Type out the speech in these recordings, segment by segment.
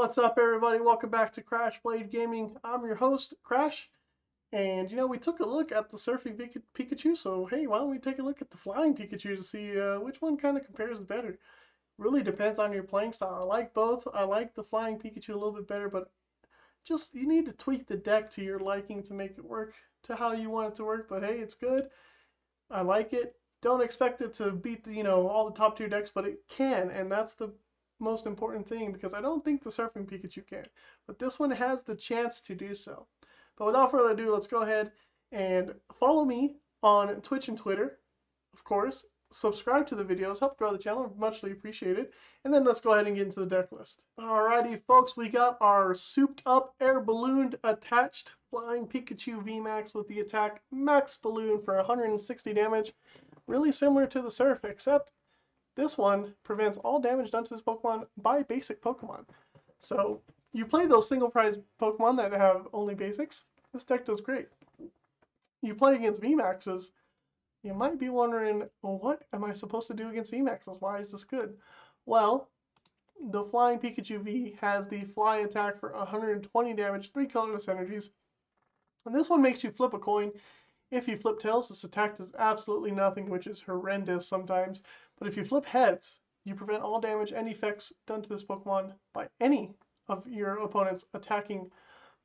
What's up, everybody? Welcome back to Crash Blade Gaming. I'm your host, Crash. And we took a look at the Surfing Pikachu, so hey, why don't we take a look at the Flying Pikachu to see which one kind of compares better. Really depends on your playing style. I like both. I like the Flying Pikachu a little bit better, but just you need to tweak the deck to your liking to make it work to how you want it to work. But hey, it's good. I like it. Don't expect it to beat the, all the top tier decks, but it can, and that's the most important thing, because I don't think the Surfing Pikachu can, but this one has the chance to do so. But without further ado, let's go ahead and follow me on Twitch and Twitter, of course. Subscribe to the videos, help grow the channel, muchly appreciated. And then let's go ahead and get into the deck list. Alrighty, folks, we got our souped up air ballooned attached Flying Pikachu VMAX with the attack Max Balloon for 160 damage. Really similar to the Surf, except this one prevents all damage done to this Pokemon by basic Pokemon. So you play those single prize Pokemon that have only basics, this deck does great. You play against VMAXs, you might be wondering, well, what am I supposed to do against VMAXs? Why is this good? Well, the Flying Pikachu V has the fly attack for 120 damage, 3 colorless energies. And this one makes you flip a coin. If you flip tails, this attack does absolutely nothing, which is horrendous sometimes. But if you flip heads, you prevent all damage and effects done to this Pokemon by any of your opponent's attacking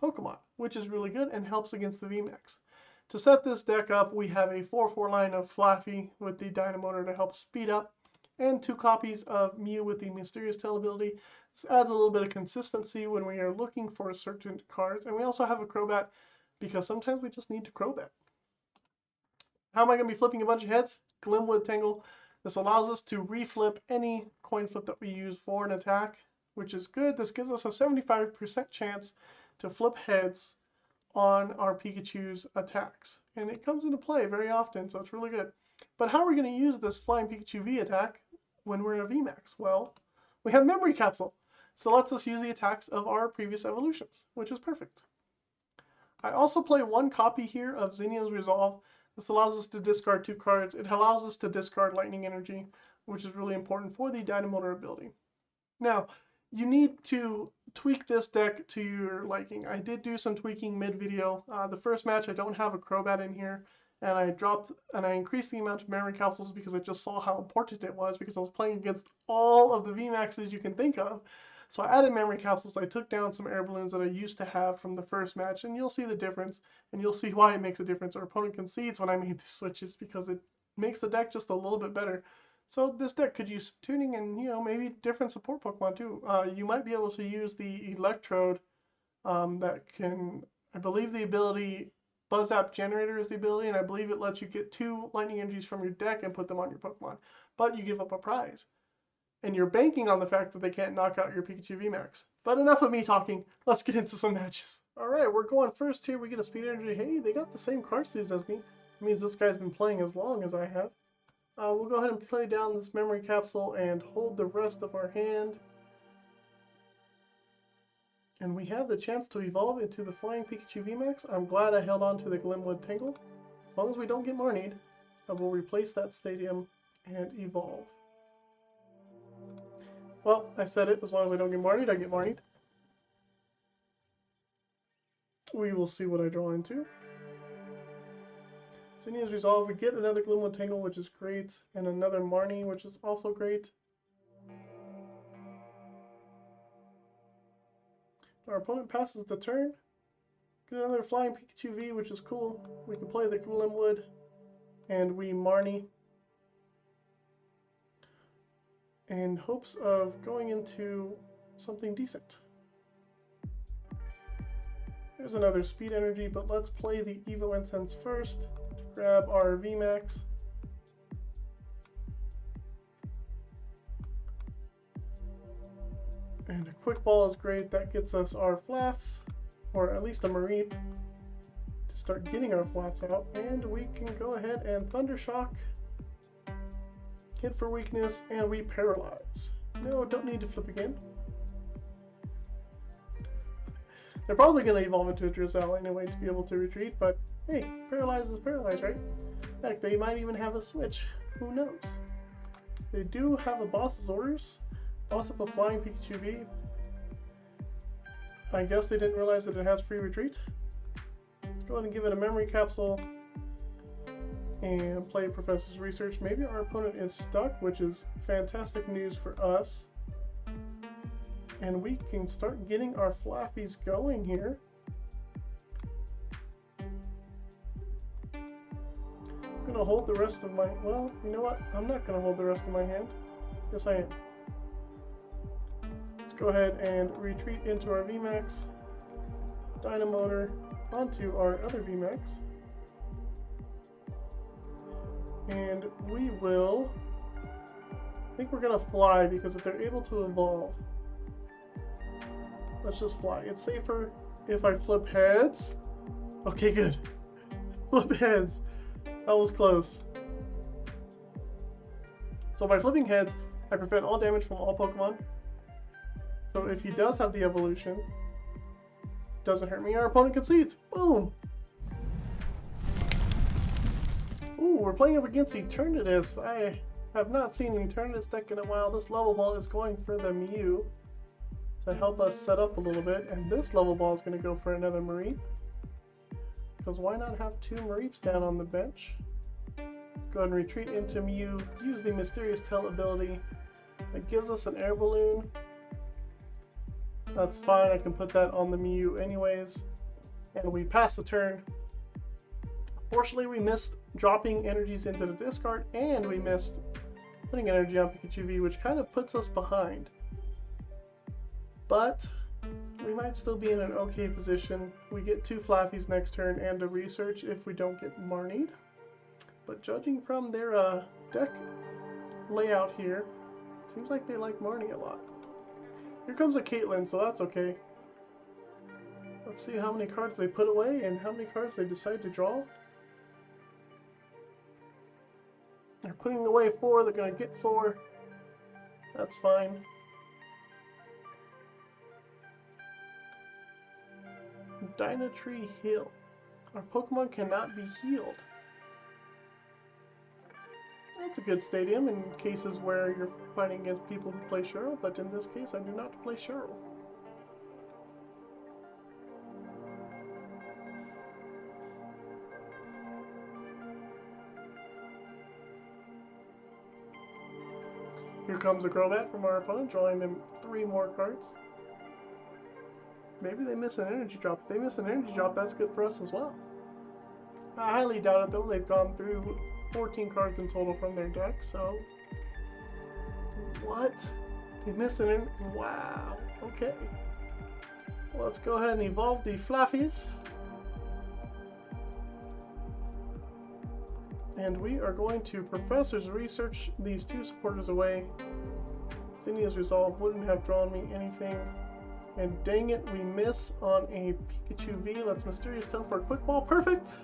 Pokemon, which is really good and helps against the VMAX. To set this deck up, we have a 4/4 line of Flaaffy with the Dynamotor to help speed up, and 2 copies of Mew with the Mysterious Tail ability. This adds a little bit of consistency when we are looking for certain cards. And we also have a Crobat, because sometimes we just need to Crobat. How am I going to be flipping a bunch of heads? Glimwood Tangle. This allows us to reflip any coin flip that we use for an attack, which is good. This gives us a 75% chance to flip heads on our Pikachu's attacks. And it comes into play very often, so it's really good. But how are we going to use this Flying Pikachu V attack when we're in a VMAX? Well, we have Memory Capsule. So it lets us use the attacks of our previous evolutions, which is perfect. I also play 1 copy here of Zinnia's Resolve. This allows us to discard 2 cards. It allows us to discard Lightning Energy, which is really important for the Dynamotor ability. Now, you need to tweak this deck to your liking. I did do some tweaking mid-video. The first match, I don't have a Crobat in here, and I increased the amount of Memory Capsules because I just saw how important it was, because I was playing against all of the VMAXs you can think of. So I added Memory Capsules. I took down some air balloons that I used to have from the first match, and you'll see the difference, and you'll see why it makes a difference. Our opponent concedes when I made the switches, because it makes the deck just a little bit better. So this deck could use tuning and, maybe different support Pokemon too. You might be able to use the Electrode that can, I believe the ability, Buzz Zap Generator is the ability, and I believe it lets you get 2 Lightning Energies from your deck and put them on your Pokemon. But you give up a prize. And you're banking on the fact that they can't knock out your Pikachu VMAX. But enough of me talking. Let's get into some matches. Alright, we're going first here. We get a Speed Energy. Hey, they got the same card sleeves as me. It means this guy's been playing as long as I have. We'll go ahead and play down this Memory Capsule and hold the rest of our hand. And we have the chance to evolve into the Flying Pikachu VMAX. I'm glad I held on to the Glimwood Tangle. As long as we don't get Marnied, I will replace that stadium and evolve. Well, I said it, as long as I don't get Marnied, I get Marnied. We will see what I draw into. Zinnia's Resolve, we get another Glimwood Tangle, which is great, and another Marnie, which is also great. Our opponent passes the turn. Get another Flying Pikachu V, which is cool. We can play the Glimwood, and we Marnie, in hopes of going into something decent. There's another Speed Energy, but let's play the Evolution Incense first to grab our VMAX. And a Quick Ball is great. That gets us our Flaffs, or at least a Mareep, to start getting our Flaffs out. And we can go ahead and Thunder Shock, hit for weakness, and we paralyze. No, don't need to flip again. They're probably going to evolve into a Drizzle anyway to be able to retreat, but hey, paralyze is paralyzed, right? Heck, they might even have a switch. Who knows? They do have a boss's orders. Boss up a Flying Pikachu V. I guess they didn't realize that it has free retreat. Let's go ahead and give it a Memory Capsule and play Professor's Research. Maybe our opponent is stuck, which is fantastic news for us. And we can start getting our Flaaffies going here. I'm gonna hold the rest of my, well, you know what? I'm not gonna hold the rest of my hand. Yes, I am. Let's go ahead and retreat into our VMAX, Dynamotor onto our other VMAX. And we will, I think we're gonna fly, because if they're able to evolve, let's just fly. It's safer if I flip heads. Okay, good. Flip heads. That was close. So by flipping heads, I prevent all damage from all Pokemon. So if he does have the evolution, it doesn't hurt me. Our opponent concedes. Boom! Ooh, we're playing up against Eternatus. I have not seen an Eternatus deck in a while. This Level Ball is going for the Mew to help us set up a little bit. And this Level Ball is going to go for another Mareep. Because why not have two Mareeps down on the bench? Go ahead and retreat into Mew. Use the Mysterious Tail ability. It gives us an Air Balloon. That's fine. I can put that on the Mew anyways. And we pass the turn. Fortunately, we missed dropping energies into the discard, and we missed putting energy on Pikachu V, which kind of puts us behind. But we might still be in an okay position. We get two Flaaffies next turn and a research if we don't get Marnied. But judging from their deck layout here, seems like they like Marnie a lot. Here comes a Caitlyn, so that's okay. Let's see how many cards they put away and how many cards they decide to draw. They're putting away 4, they're going to get 4. That's fine. Dynatree Hill. Our Pokemon cannot be healed. That's a good stadium in cases where you're fighting against people who play Cheryl, but in this case I do not play Cheryl. Here comes a Crobat from our opponent, drawing them 3 more cards. Maybe they miss an energy drop. If they miss an energy drop, that's good for us as well. I highly doubt it though. They've gone through 14 cards in total from their deck, so... What? They missed an energy... Wow. Okay. Well, let's go ahead and evolve the Flaaffies. And we are going to Professor's Research these 2 supporters away. Zinnia's Resolve wouldn't have drawn me anything. And dang it, we miss on a Pikachu V. Let's Mysterious Tail for a Quick Ball. Perfect!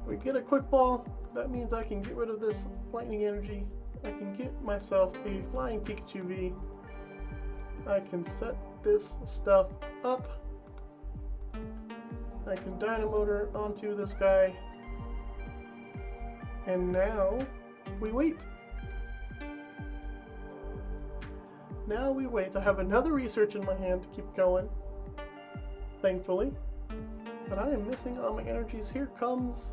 We get a Quick Ball. That means I can get rid of this Lightning Energy. I can get myself a Flying Pikachu V. I can set this stuff up. I can Dynamotor onto this guy. And now we wait. Now we wait. I have another research in my hand to keep going, thankfully. But I am missing all my energies. Here comes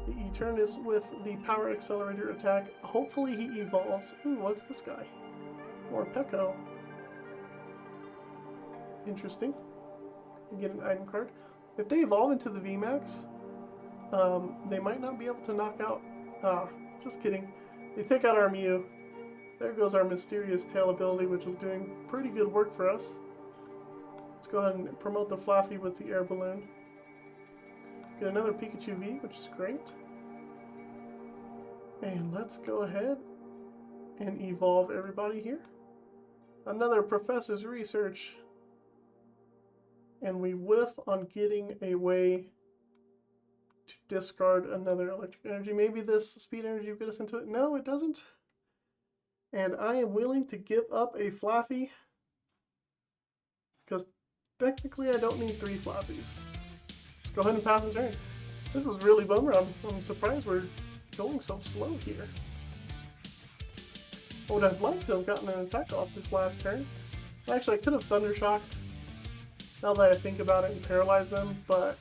the Eternatus with the Power Accelerator attack. Hopefully he evolves. Ooh, what's this guy? More Peko. Interesting. You get an item card. If they evolve into the VMAX, they might not be able to knock out... just kidding. They take out our Mew. There goes our Mysterious Tail ability, which was doing pretty good work for us. Let's go ahead and promote the Flaaffy with the Air Balloon. Get another Pikachu V, which is great. And let's go ahead and evolve everybody here. Another Professor's Research. And we whiff on getting a way to discard another Electric Energy. Maybe this Speed Energy will get us into it. No, it doesn't. And I am willing to give up a Flaaffy, because technically I don't need 3 Flaaffies. Let's go ahead and pass the turn. This is really bummer. I'm surprised we're going so slow here. I would have liked to have gotten an attack off this last turn. Actually, I could have Thundershocked now that I think about it, and paralyze them, but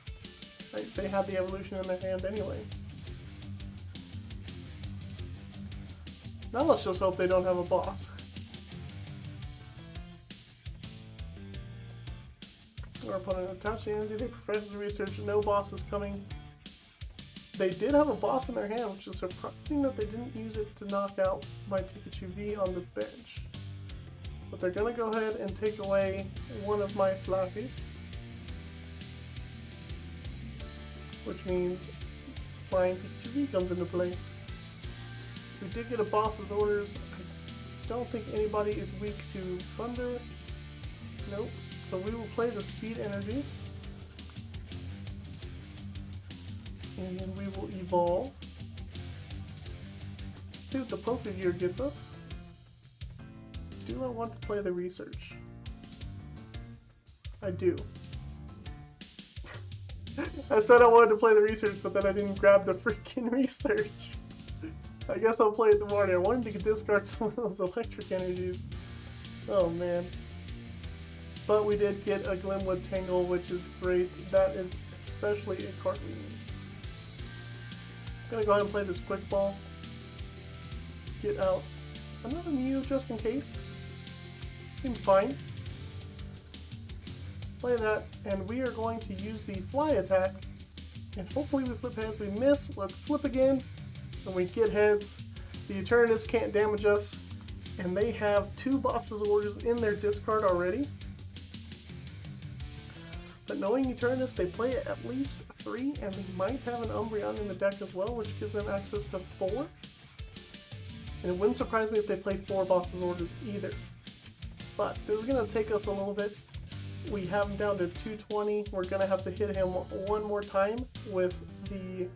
they have the evolution in their hand anyway. Now let's just hope they don't have a boss. Our opponent attached the energy, they professional to research, no boss is coming. They did have a boss in their hand, which is surprising that they didn't use it to knock out my Pikachu V on the bench. But they're going to go ahead and take away one of my Flaaffies. Which means Flying Pikachu V comes into play. We did get a boss's orders. I don't think anybody is weak to Thunder. Nope. So we will play the Speed Energy. And then we will evolve. Let's see what the Pokégear gets us. Do I want to play the Research? I do. I said I wanted to play the Research, but then I didn't grab the freaking Research. I guess I'll play it tomorrow. I wanted to discard some of those electric energies. Oh man. But we did get a Glimwood Tangle, which is great. That is especially a card we need. I'm gonna go ahead and play this Quick Ball. Get out another Mew just in case. Seems fine. Play that, and we are going to use the Fly attack. And hopefully we flip heads. We miss. Let's flip again. And we get heads. The Eternatus can't damage us. And they have 2 boss's orders in their discard already. But knowing Eternatus, they play at least 3, and they might have an Umbreon in the deck as well, which gives them access to 4. And it wouldn't surprise me if they play 4 boss's orders either. But this is going to take us a little bit. We have him down to 220. We're going to have to hit him one more time with the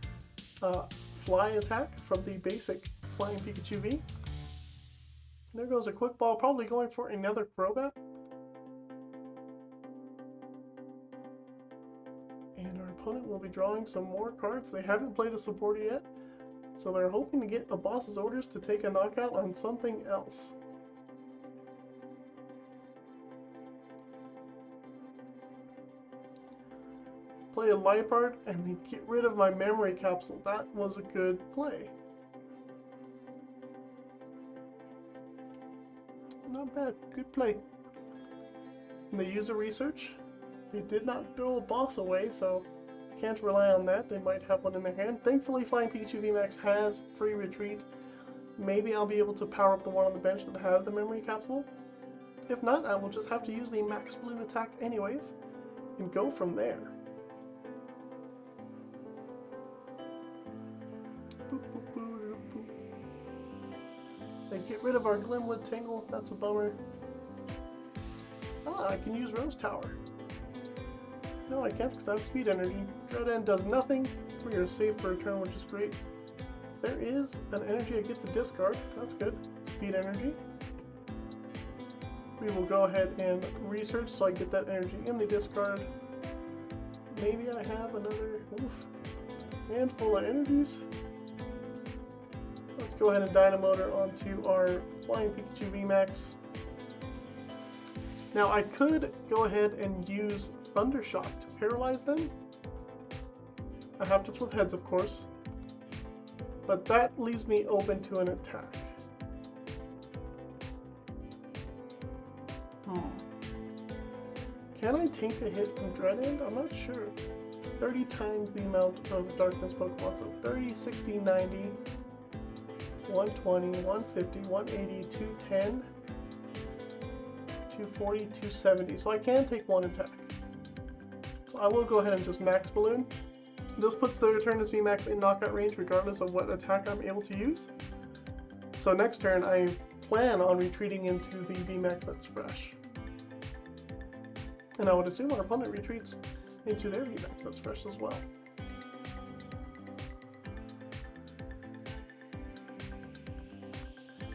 Fly attack from the basic Flying Pikachu V. There goes a Quick Ball, probably going for another Crobat. And our opponent will be drawing some more cards. They haven't played a supporter yet, so they're hoping to get a boss's orders to take a knockout on something else. Play a Liepard, and they get rid of my Memory Capsule. That was a good play. Not bad. Good play. And they use a Research. They did not throw a boss away, so can't rely on that. They might have one in their hand. Thankfully, Flying Pikachu VMAX has free retreat. Maybe I'll be able to power up the one on the bench that has the Memory Capsule. If not, I will just have to use the Max Balloon attack anyways and go from there. They get rid of our Glimwood Tangle. That's a bummer. Ah, I can use Rose Tower. No, I can't because I have Speed Energy. Dread End does nothing. We are safe for a turn, which is great. There is an energy I get to discard. That's good. Speed Energy. We will go ahead and research so I get that energy in the discard. Maybe I have another handful of energies. Let's go ahead and Dynamotor onto our Flying Pikachu VMAX. Now I could go ahead and use Thundershock to paralyze them. I have to flip heads, of course, but that leaves me open to an attack. Can I take a hit from Dread End? I'm not sure. 30 times the amount of Darkness Pokemon, so 30, 60, 90, 120, 150, 180, 210, 240, 270. So I can take one attack. So I will go ahead and just Max Balloon. This puts the Eternatus VMAX in knockout range regardless of what attack I'm able to use. So next turn I plan on retreating into the VMAX that's fresh. And I would assume our opponent retreats into their VMAX that's fresh as well.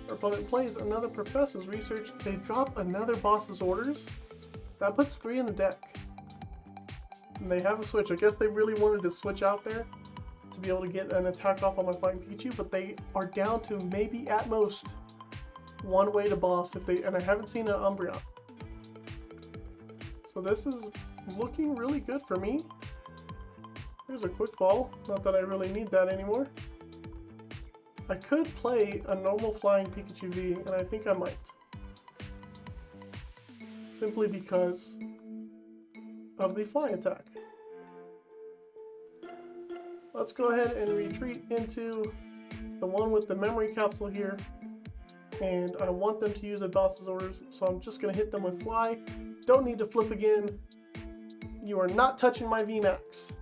Our opponent plays another Professor's Research. They drop another Boss's Orders. That puts 3 in the deck. And they have a switch. I guess they really wanted to switch out there to be able to get an attack off on my Flying Pikachu, but they are down to maybe at most one way to boss if they, and I haven't seen an Umbreon. So this is looking really good for me. There's a quick ball. Not that I really need that anymore. I could play a normal Flying Pikachu V, and I think I might. Simply because of the fly attack. Let's go ahead and retreat into the one with the memory capsule here. And I want them to use a boss's orders, so I'm just going to hit them with fly. Don't need to flip again. You are not touching my VMAX.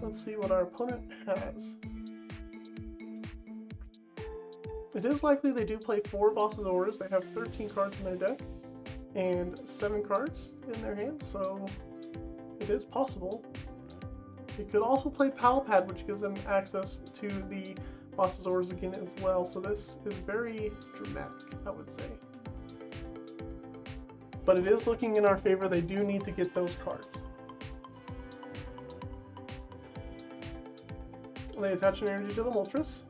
Let's see what our opponent has. It is likely they do play 4 boss's orders. They have 13 cards in their deck and 7 cards in their hand, so it is possible. They could also play Pal Pad, which gives them access to the boss's orders again as well, so this is very dramatic, I would say. But it is looking in our favor. They do need to get those cards. They attach an energy to the Moltres.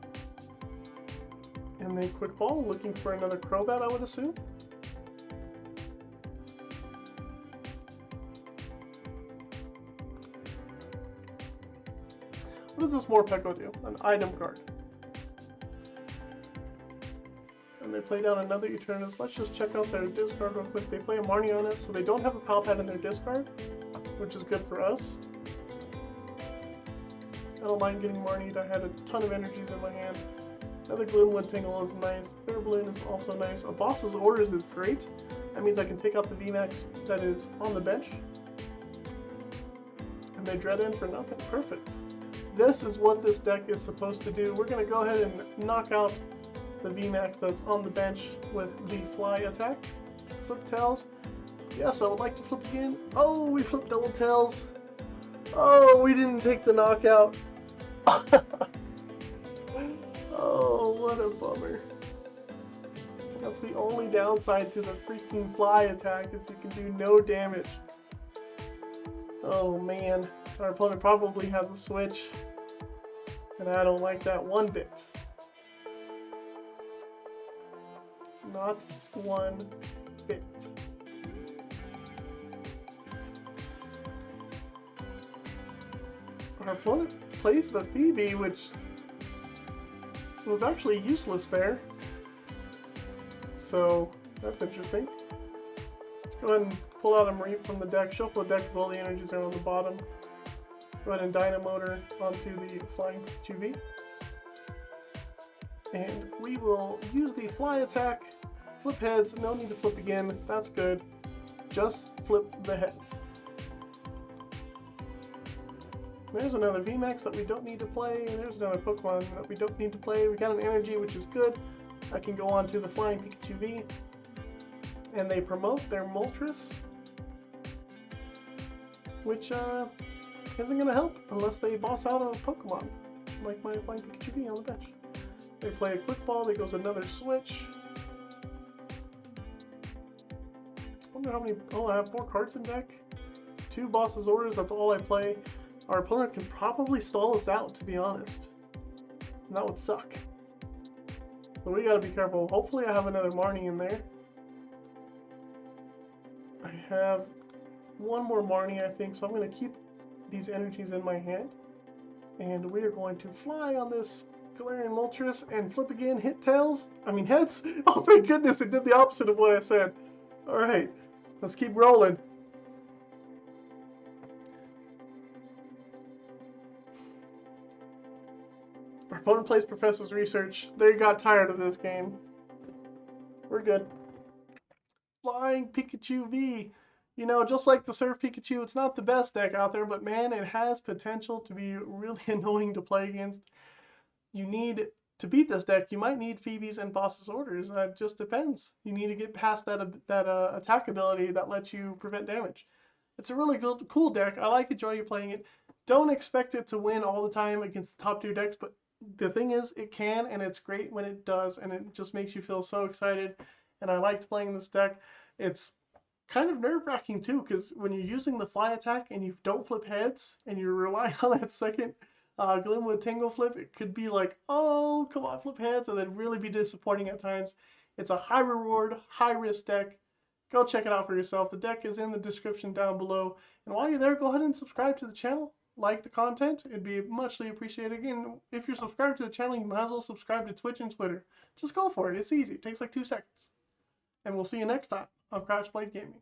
And they quick ball, looking for another Crobat, I would assume. What does this Morpeko do? An item card. And they play down another Eternatus. Let's just check out their discard real quick. They play a Marnie on us, so they don't have a Pal Pad in their discard, which is good for us. I don't mind getting Marnied. I had a ton of energies in my hand. Another Glimwood Tangle is nice. Air Balloon is also nice. A boss's orders is great. That means I can take out the VMAX that is on the bench. And they dread in for nothing. Perfect. This is what this deck is supposed to do. We're going to go ahead and knock out the VMAX that's on the bench with the fly attack. Flip tails. Yes, I would like to flip again. Oh, we flipped double tails. Oh, we didn't take the knockout. Oh, what a bummer. That's the only downside to the freaking fly attack, is you can do no damage. Oh man, our opponent probably has a switch, and I don't like that one bit. Not one bit. Our opponent plays the Phoebe, which was actually useless there. So that's interesting. Let's go ahead and pull out a Mareep from the deck. Shuffle the deck because all the energies are on the bottom. Go ahead and Dynamotor onto the Flying Pikachu V. And we will use the fly attack. Flip heads, no need to flip again. That's good. Just flip the heads. There's another VMAX that we don't need to play. There's another Pokemon that we don't need to play. We got an energy, which is good. I can go on to the Flying Pikachu V. And they promote their Moltres, which isn't going to help unless they boss out a Pokemon, like my Flying Pikachu V on the bench. They play a quick ball. There goes another switch. I wonder how many... Oh, I have 4 cards in deck. 2 boss's orders. That's all I play. Our opponent can probably stall us out, to be honest. And that would suck. So we gotta be careful. Hopefully I have another Marnie in there. I have one more Marnie, I think, so I'm going to keep these energies in my hand. And we are going to fly on this Galarian Moltres and flip again, hit tails. I mean heads. Oh my goodness, it did the opposite of what I said. Alright, let's keep rolling. Our opponent plays Professor's Research. They got tired of this game. We're good. Flying Pikachu V. You know, just like the Surf Pikachu, it's not the best deck out there, but man, it has potential to be really annoying to play against. You need, to beat this deck, you might need Phoebes and Boss's Orders. It just depends. You need to get past that attack ability that lets you prevent damage. It's a really good, cool deck. I like enjoy you playing it. Don't expect it to win all the time against the top tier decks, but the thing is, it can, and it's great when it does, and it just makes you feel so excited. And I liked playing this deck. It's kind of nerve-wracking too, because when you're using the fly attack and you don't flip heads, and you're relying on that second Glimwood Tangle flip, it could be like, oh, come on, flip heads, and then really be disappointing at times. It's a high reward, high risk deck, Go check it out for yourself. The deck is in the description down below. And while you're there, go ahead and subscribe to the channel. Like the content. It'd be muchly appreciated. Again, if you're subscribed to the channel, you might as well subscribe to Twitch and Twitter. Just go for it. It's easy. It takes like 2 seconds. And we'll see you next time on Crash Blade Gaming.